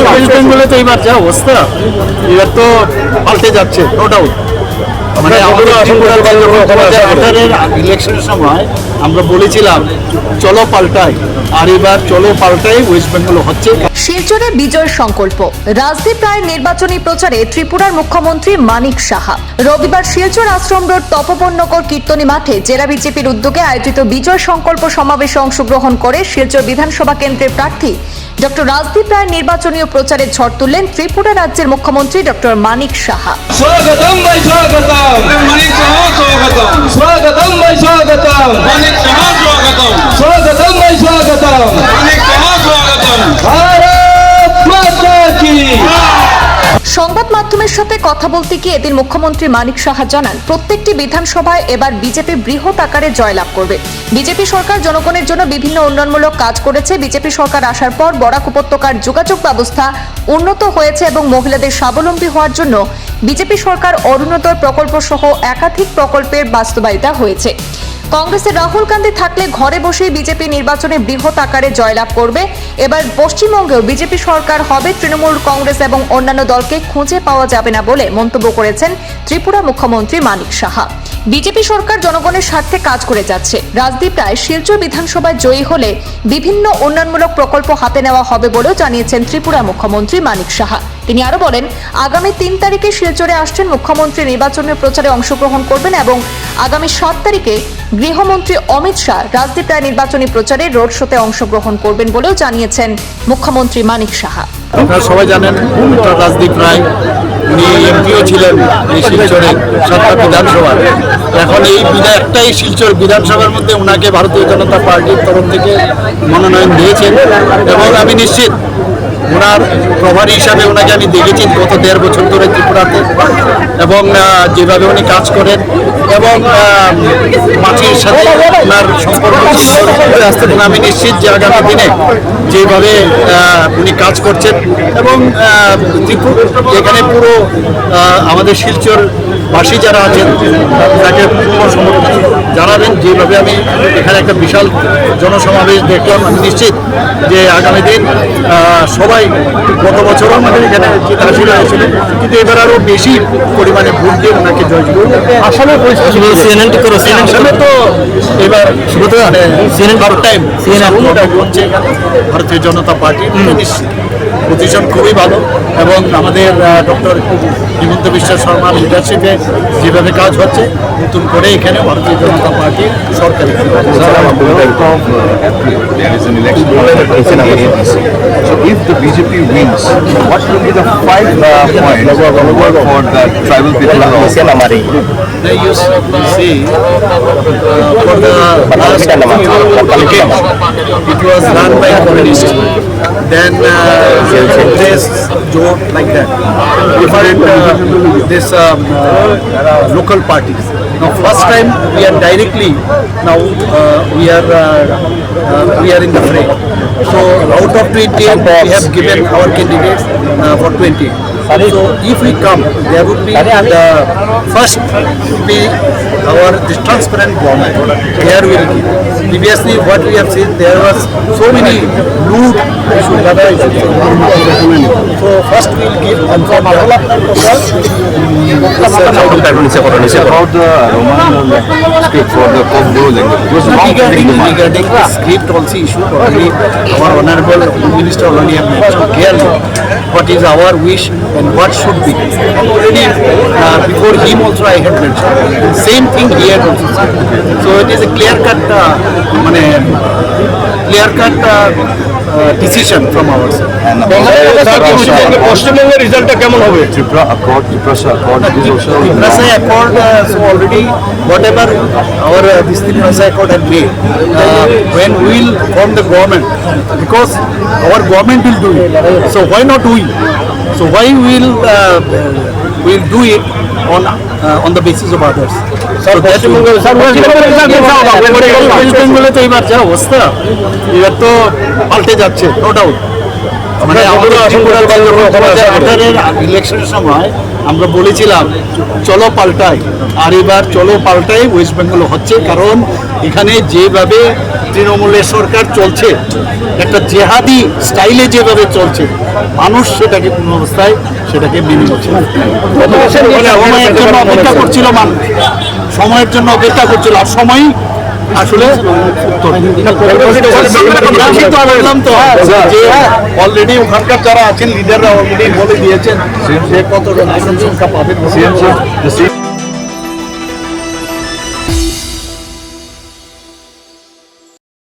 West বেঙ্গলে তো এবার যা অবস্থা, এবার তো পাল্টে যাচ্ছে, নো ডাউট। মানে আমাদের 2018-এর ইলেকশনের সময় আমরা বলেছিলাম চলো পাল্টাই, আর এবার চলো পাল্টাই ওয়েস্ট বেঙ্গল হচ্ছে। শিলচরে বিজয় সংকল্প, রাজদীপ রায়ের নির্বাচনী প্রচারে ত্রিপুরার মুখ্যমন্ত্রী মানিক সাহা। রবিবার শিলচর আশ্রম রোড তপবননগর কীর্তনী মাঠে জেলা বিজেপির উদ্যোগে আয়োজিত বিজয় সংকল্প সমাবেশে অংশগ্রহণ করে শিলচর বিধানসভা কেন্দ্রের প্রার্থী ডক্টর রাজদীপ রায়ের নির্বাচনী প্রচারে ঝড় তুললেন ত্রিপুরা রাজ্যের মুখ্যমন্ত্রী ডক্টর মানিক সাহা। স্বাগতম ভাই স্বাগতম, মানিক সাহা স্বাগতম, স্বাগতম ভাই স্বাগতম, মানিক সাহা স্বাগতম, স্বাগতম ভাই স্বাগতম, মানিক সাহা স্বাগতম। ভারত মাতা কি। সংবাদ মাধ্যমের সাথে কথা বলতে গিয়ে এদিন মুখ্যমন্ত্রী মানিক সাহা জানান, প্রত্যেকটি বিধানসভায় এবার বিজেপি বৃহৎ আকারে জয়লাভ করবে। বিজেপি সরকার জনগণের জন্য বিভিন্ন উন্নয়নমূলক কাজ করেছে। বিজেপি সরকার আসার পর বরাক উপত্যকার যোগাযোগ ব্যবস্থা উন্নত হয়েছে এবং মহিলাদের স্বাবলম্বী হওয়ার জন্য বিজেপি সরকার অরুণোদয় প্রকল্প সহ একাধিক প্রকল্পের বাস্তবায়িত হয়েছে। কংগ্রেসের রাহুল গান্ধী থাকলে ঘরে বসেই বিজেপি নির্বাচনে বৃহৎ আকারে জয়লাভ করবে। এবার পশ্চিমবঙ্গেও বিজেপি সরকার হবে, তৃণমূল কংগ্রেস এবং অন্যান্য দলকে খুঁজে পাওয়া যাবে না বলে মন্তব্য করেছেন ত্রিপুরা মুখ্যমন্ত্রী মানিক সাহা। বিজেপি সরকার জনগণের স্বার্থে কাজ করে যাচ্ছে। রাজদীপ রায় শিলচর বিধানসভায় জয়ী হলে বিভিন্ন উন্নয়নমূলক প্রকল্প হাতে নেওয়া হবে বলেও জানিয়েছেন ত্রিপুরা মুখ্যমন্ত্রী মানিক সাহা। তিনি আরো বলেন, আগামী 3 তারিখে শিলচরে আসছেন মুখ্যমন্ত্রী নির্বাচনী প্রচারে অংশগ্রহণ করবেন এবং আগামী 7 তারিখে গৃহমন্ত্রী অমিত শাহ রাজদীপ রায় নির্বাচনী প্রচারে রোড শোতে অংশগ্রহণ করবেন বলেও জানিয়েছেন মুখ্যমন্ত্রী মানিক সাহা। আপনারা সবাই জানেন রাজদীপ রায় উনি এমপিও ছিলেন এই শিলচরের 7টা বিধানসভার। এখন এই একটাই শিলচর বিধানসভার মধ্যে ওনাকে ভারতীয় জনতা পার্টির তরফ থেকে মনোনয়ন দিয়েছেন এবং আমি নিশ্চিত ওনার প্রভারী হিসাবে ওনাকে আমি দেখেছি গত 1.5 বছর ধরে ত্রিপুরাতে, এবং যেভাবে উনি কাজ করেন এবং মাটির সাথে ওনার সম্পর্ক আসতে আমি নিশ্চিত যে আগামী দিনে যেভাবে উনি কাজ করছেন এবং এখানে পুরো আমাদের শিলচরবাসী যারা আছেন তাকে পূর্ণ সমর্থন জানাবেন। যেভাবে আমি এখানে একটা বিশাল জনসমাবেশ দেখলাম, আমি নিশ্চিত যে আগামী দিন সবাই গত বছরও আমাদের এখানে জিতাশীল হয়েছিল, কিন্তু এবার আরও বেশি পরিমাণে ভোট দিয়ে ওনাকে জয় করবে। আসলে তো এবার টাইম হচ্ছে ভারতীয় জনতা পার্টি পজিশন খুবই ভালো এবং আমাদের ডক্টর হিমন্ত বিশ্ব শর্মার লিডারশিপে যেভাবে কাজ হচ্ছে নতুন করে এখানে ভারতীয় জনতা পার্টির সরকারি। So if the BJP wins, what will be the 5 points for the tribal people of They used to see for the last decade, it was run by communists. Then this joke like that, different this local parties. Now first time we are directly now we are in the fray. So out of 20 we have given our candidates for 20. So if we come, there would be the first be our this transparent government. There will be. Previously, what we have seen, there was so many loot issues. So first we will give about the Roman script for the court ruling? regarding the script also issued already. Our honorable minister already have mentioned clearly what is our wish and what should be. And already before him also I had mentioned same thing he had also said. So it is a clear cut decision from our side. পশ্চিমবঙ্গের রেজাল্টটা কেমন হবে? Tripura Accord, Tripura Accord is also Tripura Accord, so already whatever our this Tripura Accord had made, when we will form the government, because our government will do it, so why not we? So why we'll do it on the basis of others? So that West Bengal তো এবার যা অবস্থা, এবার তো পাল্টে যাচ্ছে, no doubt. মানে আমাদের 2018-এর ইলেকশনের সময় আমরা বলেছিলাম চলো পাল্টাই, আর এবার চলো পাল্টাই ওয়েস্ট বেঙ্গল হচ্ছে, কারণ এখানে যেভাবে তৃণমূলের সরকার চলছে, একটা জেহাদি স্টাইলে যেভাবে চলছে, মানুষ সেটাকে কোনো অবস্থায় সেটাকে মেনে নিচ্ছে না। সময়ের জন্য অপেক্ষা করছিল মানুষ, সময়ের জন্য অপেক্ষা করছিল, আর সময় আসলে বললাম তো যে অলরেডি ওখানকার যারা আছেন লিডাররা অলরেডি বলে দিয়েছেন যে কত সংখ্যা পাবেন।